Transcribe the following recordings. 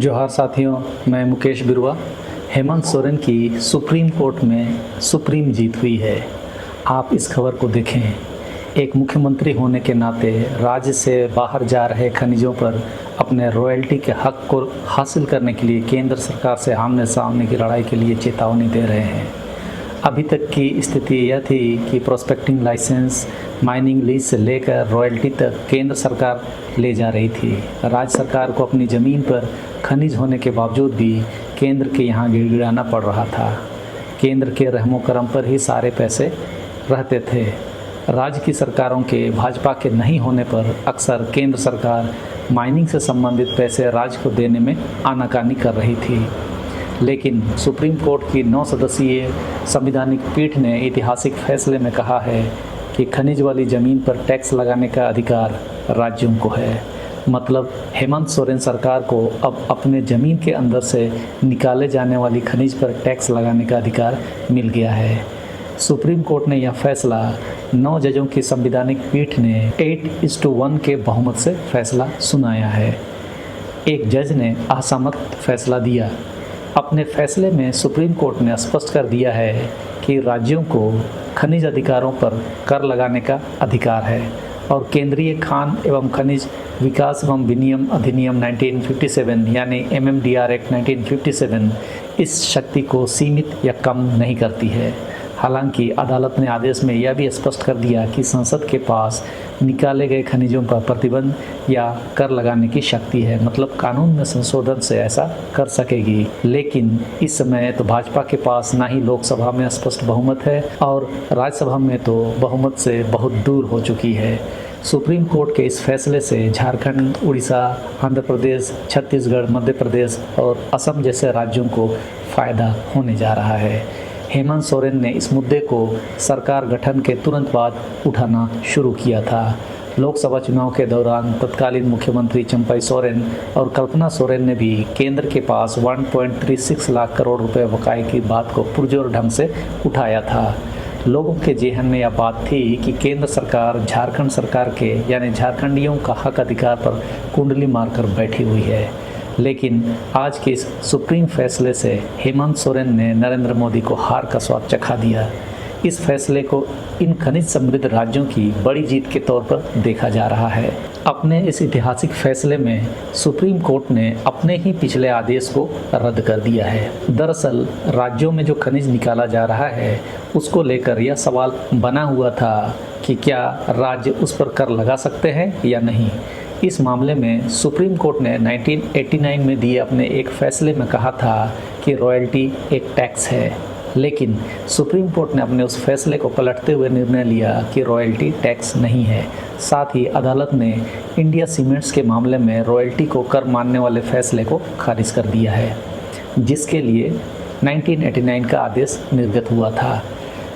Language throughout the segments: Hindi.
जोहार साथियों, मैं मुकेश बिरुआ। हेमंत सोरेन की सुप्रीम कोर्ट में सुप्रीम जीत हुई है। आप इस खबर को देखें। एक मुख्यमंत्री होने के नाते राज्य से बाहर जा रहे खनिजों पर अपने रॉयल्टी के हक को हासिल करने के लिए केंद्र सरकार से आमने सामने की लड़ाई के लिए चेतावनी दे रहे हैं। अभी तक की स्थिति यह थी कि प्रोस्पेक्टिंग लाइसेंस, माइनिंग लीज से लेकर रॉयल्टी तक केंद्र सरकार ले जा रही थी। राज्य सरकार को अपनी ज़मीन पर खनिज होने के बावजूद भी केंद्र के यहाँ गिड़गिड़ाना पड़ रहा था। केंद्र के रहमो करम पर ही सारे पैसे रहते थे। राज्य की सरकारों के भाजपा के नहीं होने पर अक्सर केंद्र सरकार माइनिंग से संबंधित पैसे राज्य को देने में आनाकानी कर रही थी। लेकिन सुप्रीम कोर्ट की 9 सदस्यीय संवैधानिक पीठ ने ऐतिहासिक फैसले में कहा है कि खनिज वाली ज़मीन पर टैक्स लगाने का अधिकार राज्यों को है। मतलब हेमंत सोरेन सरकार को अब अपने ज़मीन के अंदर से निकाले जाने वाली खनिज पर टैक्स लगाने का अधिकार मिल गया है। सुप्रीम कोर्ट ने यह फैसला 9 जजों की संवैधानिक पीठ ने 8:1 के बहुमत से फैसला सुनाया है। एक जज ने असहमत फैसला दिया। अपने फैसले में सुप्रीम कोर्ट ने स्पष्ट कर दिया है कि राज्यों को खनिज अधिकारों पर कर लगाने का अधिकार है और केंद्रीय खान एवं खनिज विकास एवं विनियम अधिनियम 1957 यानी MMDR एक्ट 1957 इस शक्ति को सीमित या कम नहीं करती है। हालांकि अदालत ने आदेश में यह भी स्पष्ट कर दिया कि संसद के पास निकाले गए खनिजों पर प्रतिबंध या कर लगाने की शक्ति है, मतलब कानून में संशोधन से ऐसा कर सकेगी। लेकिन इस समय तो भाजपा के पास ना ही लोकसभा में स्पष्ट बहुमत है और राज्यसभा में तो बहुमत से बहुत दूर हो चुकी है। सुप्रीम कोर्ट के इस फैसले से झारखंड, उड़ीसा, आंध्र प्रदेश, छत्तीसगढ़, मध्य प्रदेश और असम जैसे राज्यों को फ़ायदा होने जा रहा है। हेमंत सोरेन ने इस मुद्दे को सरकार गठन के तुरंत बाद उठाना शुरू किया था। लोकसभा चुनाव के दौरान तत्कालीन मुख्यमंत्री चंपई सोरेन और कल्पना सोरेन ने भी केंद्र के पास 1.36 लाख करोड़ रुपए बकाये की बात को पुरजोर ढंग से उठाया था। लोगों के जेहन में यह बात थी कि केंद्र सरकार झारखंड सरकार के यानी झारखंडियों का हक अधिकार पर कुंडली मारकर बैठी हुई है। लेकिन आज के इस सुप्रीम फैसले से हेमंत सोरेन ने नरेंद्र मोदी को हार का स्वाद चखा दिया। इस फैसले को इन खनिज समृद्ध राज्यों की बड़ी जीत के तौर पर देखा जा रहा है। अपने इस ऐतिहासिक फैसले में सुप्रीम कोर्ट ने अपने ही पिछले आदेश को रद्द कर दिया है। दरअसल राज्यों में जो खनिज निकाला जा रहा है उसको लेकर यह सवाल बना हुआ था कि क्या राज्य उस पर कर लगा सकते हैं या नहीं। इस मामले में सुप्रीम कोर्ट ने 1989 में दिए अपने एक फैसले में कहा था कि रॉयल्टी एक टैक्स है। लेकिन सुप्रीम कोर्ट ने अपने उस फैसले को पलटते हुए निर्णय लिया कि रॉयल्टी टैक्स नहीं है। साथ ही अदालत ने इंडिया सीमेंट्स के मामले में रॉयल्टी को कर मानने वाले फैसले को खारिज कर दिया है, जिसके लिए 1989 का आदेश निर्गत हुआ था।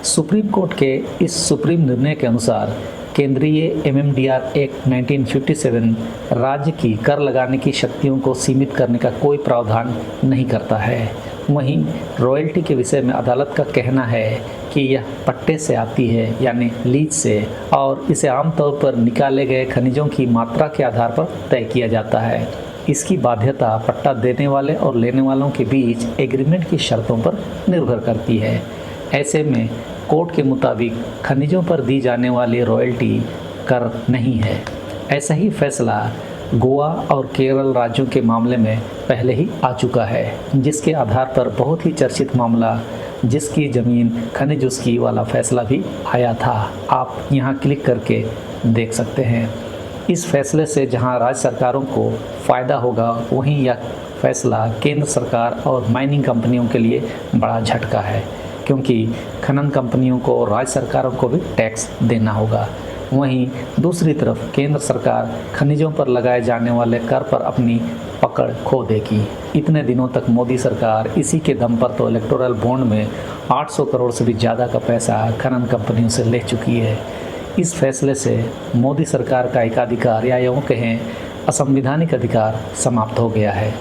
सुप्रीम कोर्ट के इस सुप्रीम निर्णय के अनुसार केंद्रीय MMDR एक्ट 1957 राज्य की कर लगाने की शक्तियों को सीमित करने का कोई प्रावधान नहीं करता है। वहीं रॉयल्टी के विषय में अदालत का कहना है कि यह पट्टे से आती है यानी लीज से, और इसे आमतौर पर निकाले गए खनिजों की मात्रा के आधार पर तय किया जाता है। इसकी बाध्यता पट्टा देने वाले और लेने वालों के बीच एग्रीमेंट की शर्तों पर निर्भर करती है। ऐसे में कोर्ट के मुताबिक खनिजों पर दी जाने वाली रॉयल्टी कर नहीं है। ऐसा ही फैसला गोवा और केरल राज्यों के मामले में पहले ही आ चुका है, जिसके आधार पर बहुत ही चर्चित मामला जिसकी ज़मीन खनिज उसकी वाला फैसला भी आया था। आप यहाँ क्लिक करके देख सकते हैं। इस फैसले से जहाँ राज्य सरकारों को फ़ायदा होगा, वहीं यह फैसला केंद्र सरकार और माइनिंग कंपनियों के लिए बड़ा झटका है, क्योंकि खनन कंपनियों को और राज्य सरकारों को भी टैक्स देना होगा। वहीं दूसरी तरफ केंद्र सरकार खनिजों पर लगाए जाने वाले कर पर अपनी पकड़ खो देगी। इतने दिनों तक मोदी सरकार इसी के दम पर तो इलेक्टोरल बॉन्ड में 800 करोड़ से भी ज़्यादा का पैसा खनन कंपनियों से ले चुकी है। इस फैसले से मोदी सरकार का एकाधिकार या यूँ कहें असंवैधानिक अधिकार समाप्त हो गया है।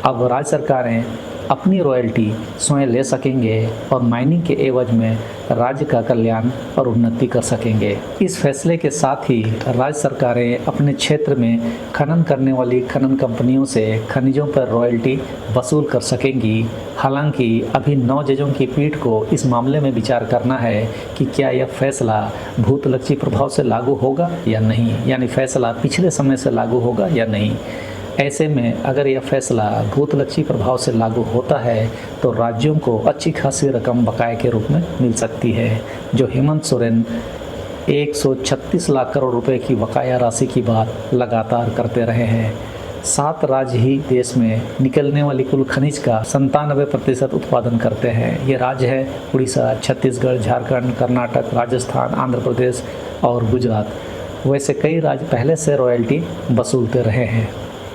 अब राज्य सरकारें अपनी रॉयल्टी स्वयं ले सकेंगे और माइनिंग के एवज में राज्य का कल्याण और उन्नति कर सकेंगे। इस फैसले के साथ ही राज्य सरकारें अपने क्षेत्र में खनन करने वाली खनन कंपनियों से खनिजों पर रॉयल्टी वसूल कर सकेंगी। हालांकि अभी 9 जजों की पीठ को इस मामले में विचार करना है कि क्या यह फैसला भूतलक्षी प्रभाव से लागू होगा या नहीं, यानी फैसला पिछले समय से लागू होगा या नहीं। ऐसे में अगर यह फैसला भूतलक्षी प्रभाव से लागू होता है तो राज्यों को अच्छी खासी रकम बकाये के रूप में मिल सकती है, जो हेमंत सोरेन 136 लाख करोड़ रुपए की बकाया राशि की बात लगातार करते रहे हैं। 7 राज्य ही देश में निकलने वाली कुल खनिज का 97% उत्पादन करते हैं। ये राज्य है उड़ीसा, छत्तीसगढ़, झारखंड, कर्नाटक, राजस्थान, आंध्र प्रदेश और गुजरात। वैसे कई राज्य पहले से रॉयल्टी वसूलते रहे हैं।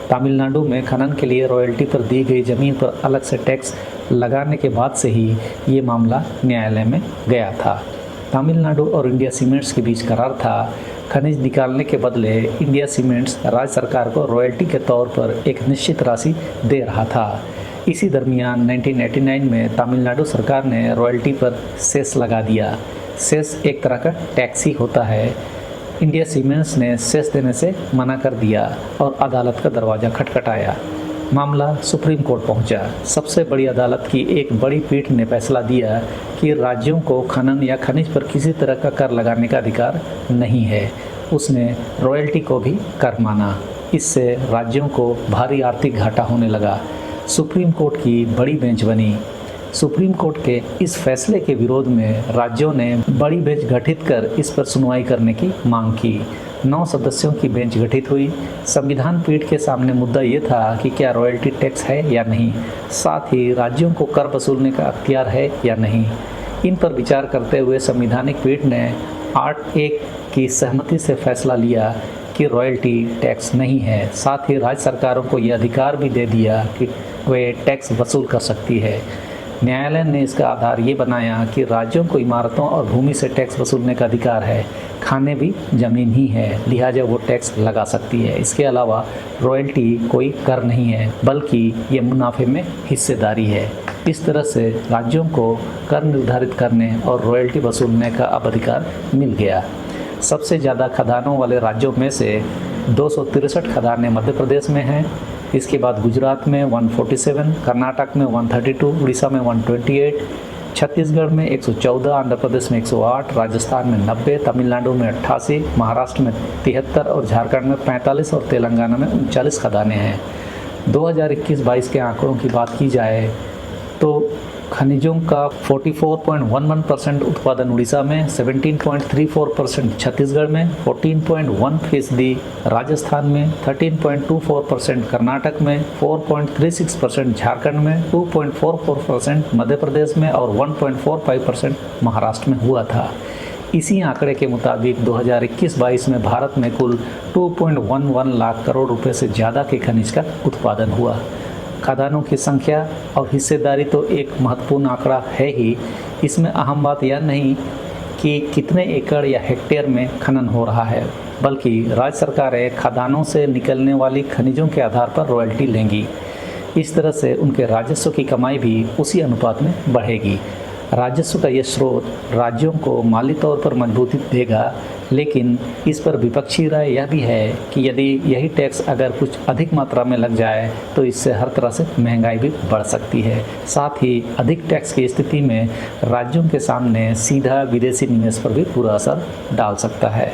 तमिलनाडु में खनन के लिए रॉयल्टी पर दी गई ज़मीन पर अलग से टैक्स लगाने के बाद से ही ये मामला न्यायालय में गया था। तमिलनाडु और इंडिया सीमेंट्स के बीच करार था। खनिज निकालने के बदले इंडिया सीमेंट्स राज्य सरकार को रॉयल्टी के तौर पर एक निश्चित राशि दे रहा था। इसी दरमियान 1989 में तमिलनाडु सरकार ने रॉयल्टी पर सेस लगा दिया। सेस एक तरह का टैक्स ही होता है। इंडिया सीमेंट्स ने सेस देने से मना कर दिया और अदालत का दरवाज़ा खटखटाया। मामला सुप्रीम कोर्ट पहुंचा। सबसे बड़ी अदालत की एक बड़ी पीठ ने फैसला दिया कि राज्यों को खनन या खनिज पर किसी तरह का कर लगाने का अधिकार नहीं है। उसने रॉयल्टी को भी कर माना। इससे राज्यों को भारी आर्थिक घाटा होने लगा। सुप्रीम कोर्ट की बड़ी बेंच बनी। सुप्रीम कोर्ट के इस फैसले के विरोध में राज्यों ने बड़ी बेंच गठित कर इस पर सुनवाई करने की मांग की। 9 सदस्यों की बेंच गठित हुई। संविधान पीठ के सामने मुद्दा ये था कि क्या रॉयल्टी टैक्स है या नहीं, साथ ही राज्यों को कर वसूलने का अख्तियार है या नहीं। इन पर विचार करते हुए संवैधानिक पीठ ने 8-1 की सहमति से फैसला लिया कि रॉयल्टी टैक्स नहीं है। साथ ही राज्य सरकारों को यह अधिकार भी दे दिया कि वे टैक्स वसूल कर सकती है। न्यायालय ने इसका आधार ये बनाया कि राज्यों को इमारतों और भूमि से टैक्स वसूलने का अधिकार है। खाने भी ज़मीन ही है, लिहाजा वो टैक्स लगा सकती है। इसके अलावा रॉयल्टी कोई कर नहीं है, बल्कि ये मुनाफे में हिस्सेदारी है। इस तरह से राज्यों को कर निर्धारित करने और रॉयल्टी वसूलने का अब अधिकार मिल गया। सबसे ज़्यादा खदानों वाले राज्यों में से 263 खदानें मध्य प्रदेश में हैं। इसके बाद गुजरात में 147, कर्नाटक में 132, उड़ीसा में 128, छत्तीसगढ़ में 114, आंध्र प्रदेश में 108, राजस्थान में 90, तमिलनाडु में 88, महाराष्ट्र में 73 और झारखंड में 45 और तेलंगाना में 39 खदानें हैं। 2021-22 के आंकड़ों की बात की जाए तो खनिजों का 44.11% उत्पादन उड़ीसा में, 17.34% छत्तीसगढ़ में, 14.1% राजस्थान में, 13.24% कर्नाटक में, 4.36% झारखंड में, 2.44% मध्य प्रदेश में और 1.45% महाराष्ट्र में हुआ था। इसी आंकड़े के मुताबिक 2021-22 में भारत में कुल 2.11 लाख करोड़ रुपए से ज़्यादा के खनिज का उत्पादन हुआ। खदानों की संख्या और हिस्सेदारी तो एक महत्वपूर्ण आंकड़ा है ही। इसमें अहम बात यह नहीं कि कितने एकड़ या हेक्टेयर में खनन हो रहा है, बल्कि राज्य सरकारें खदानों से निकलने वाली खनिजों के आधार पर रॉयल्टी लेंगी। इस तरह से उनके राजस्व की कमाई भी उसी अनुपात में बढ़ेगी। राजस्व का ये स्रोत राज्यों को माली तौर पर मजबूती देगा, लेकिन इस पर विपक्षी राय यह भी है कि यदि यही टैक्स अगर कुछ अधिक मात्रा में लग जाए तो इससे हर तरह से महंगाई भी बढ़ सकती है। साथ ही अधिक टैक्स की स्थिति में राज्यों के सामने सीधा विदेशी निवेश पर भी बुरा असर डाल सकता है।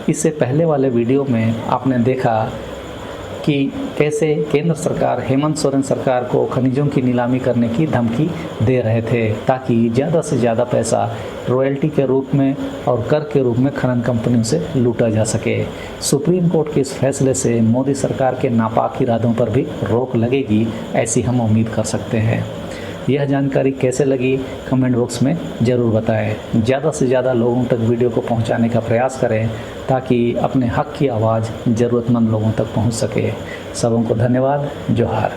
इससे पहले वाले वीडियो में आपने देखा कि कैसे केंद्र सरकार हेमंत सोरेन सरकार को खनिजों की नीलामी करने की धमकी दे रहे थे, ताकि ज़्यादा से ज़्यादा पैसा रॉयल्टी के रूप में और कर के रूप में खनन कंपनियों से लूटा जा सके। सुप्रीम कोर्ट के इस फैसले से मोदी सरकार के नापाक इरादों पर भी रोक लगेगी, ऐसी हम उम्मीद कर सकते हैं। यह जानकारी कैसे लगी कमेंट बॉक्स में ज़रूर बताएं। ज़्यादा से ज़्यादा लोगों तक वीडियो को पहुंचाने का प्रयास करें ताकि अपने हक की आवाज़ ज़रूरतमंद लोगों तक पहुंच सके। सबों को धन्यवाद। जोहार।